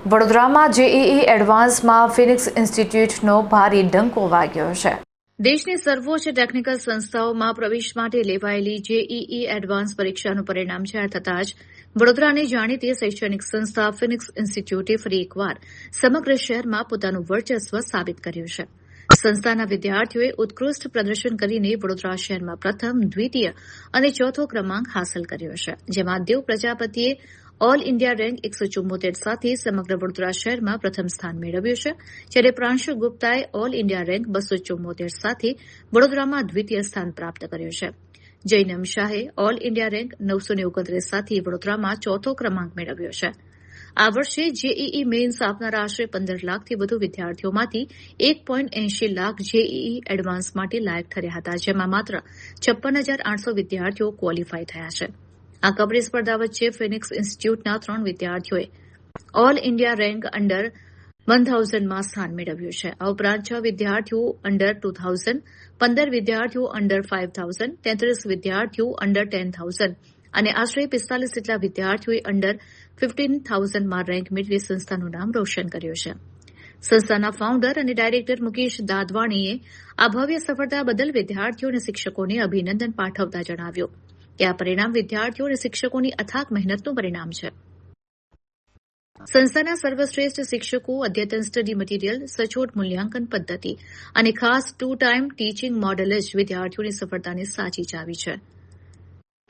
વડોદરામાં જેઈઈ એડવાન્સમાં ફિનિક્સ ઇન્સ્ટિટ્યૂટનો ભારે ડંકો વાગ્યો છે. દેશની સર્વોચ્ચ ટેકનિકલ સંસ્થાઓમાં પ્રવેશ માટે લેવાયેલી જેઈઈ એડવાન્સ પરીક્ષાનું પરિણામ જાહેર થતાં જ વડોદરાની જાણીતી શૈક્ષણિક સંસ્થા ફિનિક્સ ઇન્સ્ટિટ્યૂટે ફરી એકવાર સમગ્ર શહેરમાં પોતાનું વર્ચસ્વ સાબિત કર્યું છે. સંસ્થાના વિદ્યાર્થીઓએ ઉત્કૃષ્ટ પ્રદર્શન કરીને વડોદરા શહેરમાં પ્રથમ, દ્વિતીય અને ચોથો ક્રમાંક હાંસલ કર્યો છે, જેમાં દેવ પ્રજાપતિએ ઓલ ઇન્ડિયા રેન્ક 174 સાથે સમગ્ર વડોદરા શહેરમાં પ્રથમ સ્થાન મેળવ્યું છે, જ્યારે પ્રાંશુ ગુપ્તાએ ઓલ ઇન્ડિયા રેન્ક 274 સાથે વડોદરામાં દ્વિતીય સ્થાન પ્રાપ્ત કર્યું છે. જૈનમ શાહે ઓલ ઇન્ડિયા રેન્ક 929 સાથે વડોદરામાં ચોથો ક્રમાંક મેળવ્યો છે. આ વર્ષે જેઈઈ મેઇન્સ આપનારા આશરે 15 લાખથી વધુ વિદ્યાર્થીઓમાંથી 1.80 લાખ જેઈઈ એડવાન્સ માટે લાયક ઠર્યા હતા, જેમાં માત્ર 56,800 વિદ્યાર્થીઓ ક્વોલિફાય થયા છે. આ કબડ્ડી સ્પર્ધા વચ્ચે ફિનિક્સ ઇન્સ્ટિટ્યૂટના 3 વિદ્યાર્થીઓએ ઓલ ઇન્ડિયા રેન્ક અંડર 1000માં સ્થાન મેળવ્યું છે. આ ઉપરાંત 6 વિદ્યાર્થીઓ અંડર 2000, 15 વિદ્યાર્થીઓ અંડર 5000, 33 વિદ્યાર્થીઓ અંડર 10000 અને આશરે 45 જેટલા વિદ્યાર્થીઓએ અંડર 15,000માં રેન્ક મેળવી સંસ્થાનું નામ રોશન કર્યું છે. સંસ્થાના ફાઉન્ડર અને ડાયરેક્ટર મુકેશ દાદવાણીએ આ ભવ્ય સફળતા બદલ વિદ્યાર્થીઓ અને શિક્ષકોને અભિનંદન પાઠવતા જણાવ્યું કે આ પરિણામ વિદ્યાર્થીઓ અને શિક્ષકોની અથાગ મહેનતનું પરિણામ છે. સંસ્થાના સર્વશ્રેષ્ઠ શિક્ષકો, અદ્યતન સ્ટડી મટીરીયલ, સચોટ મૂલ્યાંકન પદ્ધતિ અને ખાસ 2 ટાઈમ ટીચિંગ મોડેલ જ વિદ્યાર્થીઓની સફળતાની સાચી ચાવી છે.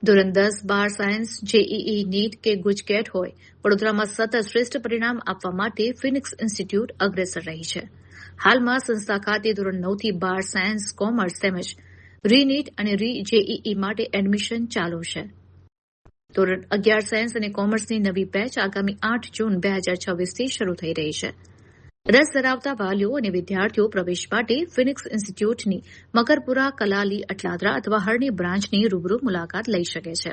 ધોરણ 10, 12 સાયન્સ, જેઈઈ, નીટ કે ગુજકેટ હોય, વડોદરામાં સતત શ્રેષ્ઠ પરિણામ આપવા માટે ફિનિક્સ ઇન્સ્ટિટ્યૂટ અગ્રેસર રહી છે. હાલમાં સંસ્થા ખાતે ધોરણ 9 થી 12 સાયન્સ, કોમર્સ તેમજ રીનીટ અને જેઈઈ માટે એડમિશન ચાલુ છે. ધોરણ 11 સાયન્સ અને કોમર્સની નવી બેચ આગામી 8 જૂન 2026થી શરૂ થઈ રહી છે. રસ ધરાવતા વાલીઓ અને વિદ્યાર્થીઓ પ્રવેશ માટે ફિનિક્સ ઇન્સ્ટિટ્યૂટની મકરપુરા, કલાલી, અટલાદરા અથવા હરણી બ્રાન્ચની રૂબરૂ મુલાકાત લઈ શકે છે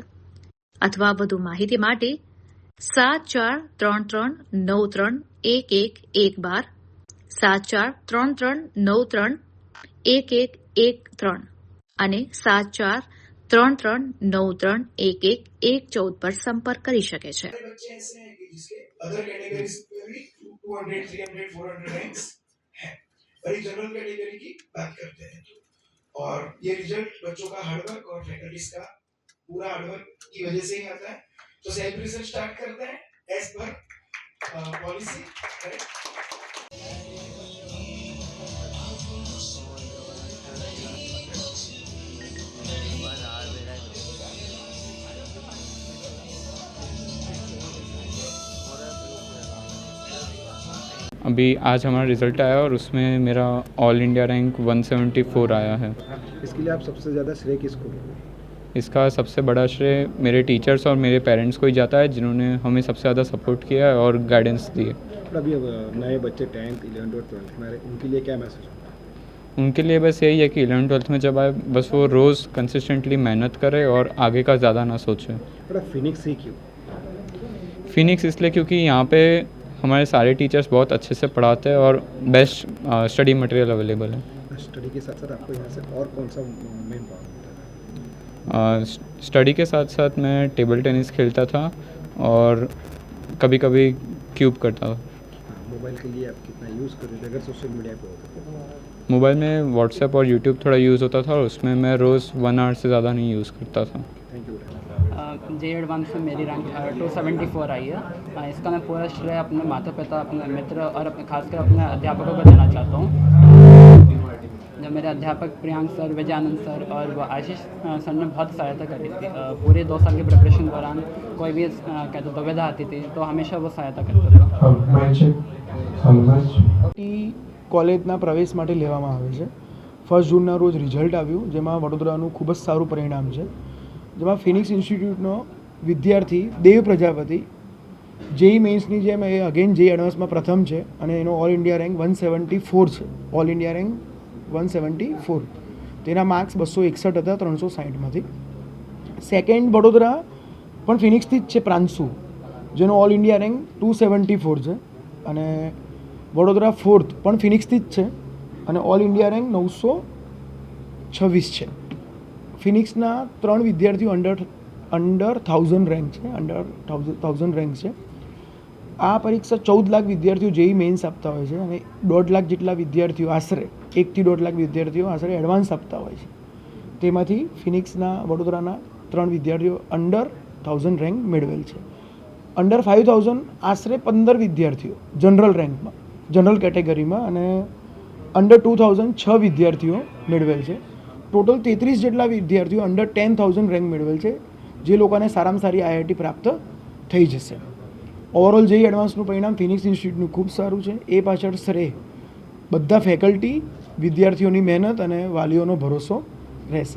અથવા વધુ માહિતી માટે 7433931112 7433931113 અને 7433931114 પર સંપર્ક કરી શકે છે. अदर कैटेगरीज में भी 200, 300, 400 रैंक्स हैं. पर ये जनरल कैटेगरी की बात करते हैं और ये रिजल्ट बच्चों का हार्डवर्क और फैकल्टीज का पूरा हार्डवर्क की वजह से ही आता है. तो सेल्फ रिसर्च स्टार्ट करते हैं एज पर पॉलिसी. अभी आज हमारा रिज़ल्ट आया और उसमें मेरा ऑल इंडिया रैंक 174 आया है. इसके लिए आप सबसे ज़्यादा श्रेय किसको दोगे? इसका सबसे बड़ा श्रेय मेरे टीचर्स और मेरे पेरेंट्स को ही जाता है, जिन्होंने हमें सबसे ज़्यादा सपोर्ट किया है और गाइडेंस दी है. अभी नए बच्चे 10th, 11th और 12th में उनके लिए क्या मैसेज होगा? उनके लिए बस यही है कि 11th 12th में जब आए बस वो रोज़ कंसिस्टेंटली मेहनत करे और आगे का ज़्यादा ना सोचे. फिनिक्स ही क्यों? फिनिक्स इसलिए क्योंकि यहाँ पे हमारे सारे टीचर्स बहुत अच्छे से पढ़ाते हैं और बेस्ट स्टडी मटेरियल अवेलेबल है. स्टडी के साथ साथ आपको यहाँ से और कौन सा मेन पावर मिलता है? स्टडी के साथ साथ मैं टेबल टेनिस खेलता था और कभी कभी क्यूब करता था. मोबाइल के लिए आप कितना यूज़ करते थे अगर सोशल मीडिया पे होते थे? मोबाइल में व्हाट्सएप और यूट्यूब थोड़ा यूज़ होता था और उसमें मैं रोज़ 1 आवर से ज़्यादा नहीं यूज़ करता था. Thank you. जे एडवांस में मेरी रैंक 274 आई है. इसका मैं पूरा श्रेय अपने माता पिता, अपने मित्र और अपने खासकर अपने अध्यापकों को देना चाहता हूँ. जब मेरे अध्यापक प्रियांक सर, विजयानंद सर और आशीष सर ने बहुत सहायता करी थी. पूरे 2 साल के प्रिपरेशन दौरान कोई भी कहते दुविधा आती थी तो हमेशा वो सहायता करता था. કોલેજના પ્રવેશ માટે લેવામાં આવે છે. 1 જૂનના રોજ રિઝલ્ટ આવ્યું, જેમાં વડોદરાનું ખૂબ જ સારું પરિણામ છે, જેમાં ફિનિક્સ ઇન્સ્ટિટ્યૂટનો વિદ્યાર્થી દેવ પ્રજાપતિ જેઈ મેઇન્સની જેમ એ અગેન જેઈ એડવાન્સમાં પ્રથમ છે અને એનો ઓલ ઇન્ડિયા રેન્ક 174 છે. ઓલ ઇન્ડિયા રેન્ક 174, તેના માર્ક્સ 261 હતા 360માંથી. સેકન્ડ વડોદરા પણ ફિનિક્સથી જ છે પ્રાંશુ, જેનો ઓલ ઇન્ડિયા રેન્ક 274 છે અને વડોદરા 4th પણ ફિનિક્સથી જ છે અને ઓલ ઇન્ડિયા રેન્ક 926 છે. ફિનિક્સના 3 વિદ્યાર્થીઓ અંડર 1000 રેન્ક છે, અંડર 1000 રેન્ક છે. આ પરીક્ષા 14 લાખ વિદ્યાર્થીઓ જેઈ મેઇન્સ આપતા હોય છે અને 1.5 લાખ જેટલા વિદ્યાર્થીઓ આશરે 1 થી 1.5 લાખ વિદ્યાર્થીઓ આશરે એડવાન્સ આપતા હોય છે. તેમાંથી ફિનિક્સના વડોદરાના 3 વિદ્યાર્થીઓ અંડર 1000 રેન્ક મેળવેલ છે. અંડર 5000 આશરે 15 વિદ્યાર્થીઓ જનરલ રેન્કમાં, જનરલ કેટેગરીમાં, અને અંડર 2000 6 વિદ્યાર્થીઓ મેળવેલ છે. ટોટલ 33 જેટલા વિદ્યાર્થીઓ અંડર 10,000 રેન્ક મેળવેલ છે, જે લોકોને સારામાં સારી આઈઆઈટી પ્રાપ્ત થઈ જશે. ઓવરઓલ જેઈ એડવાન્સનું પરિણામ ફિનિક્સ ઇન્સ્ટિટ્યૂટનું ખૂબ સારું છે. એ પાછળ શ્રેય બધા ફેકલ્ટી, વિદ્યાર્થીઓની મહેનત અને વાલીઓનો ભરોસો રહેશે.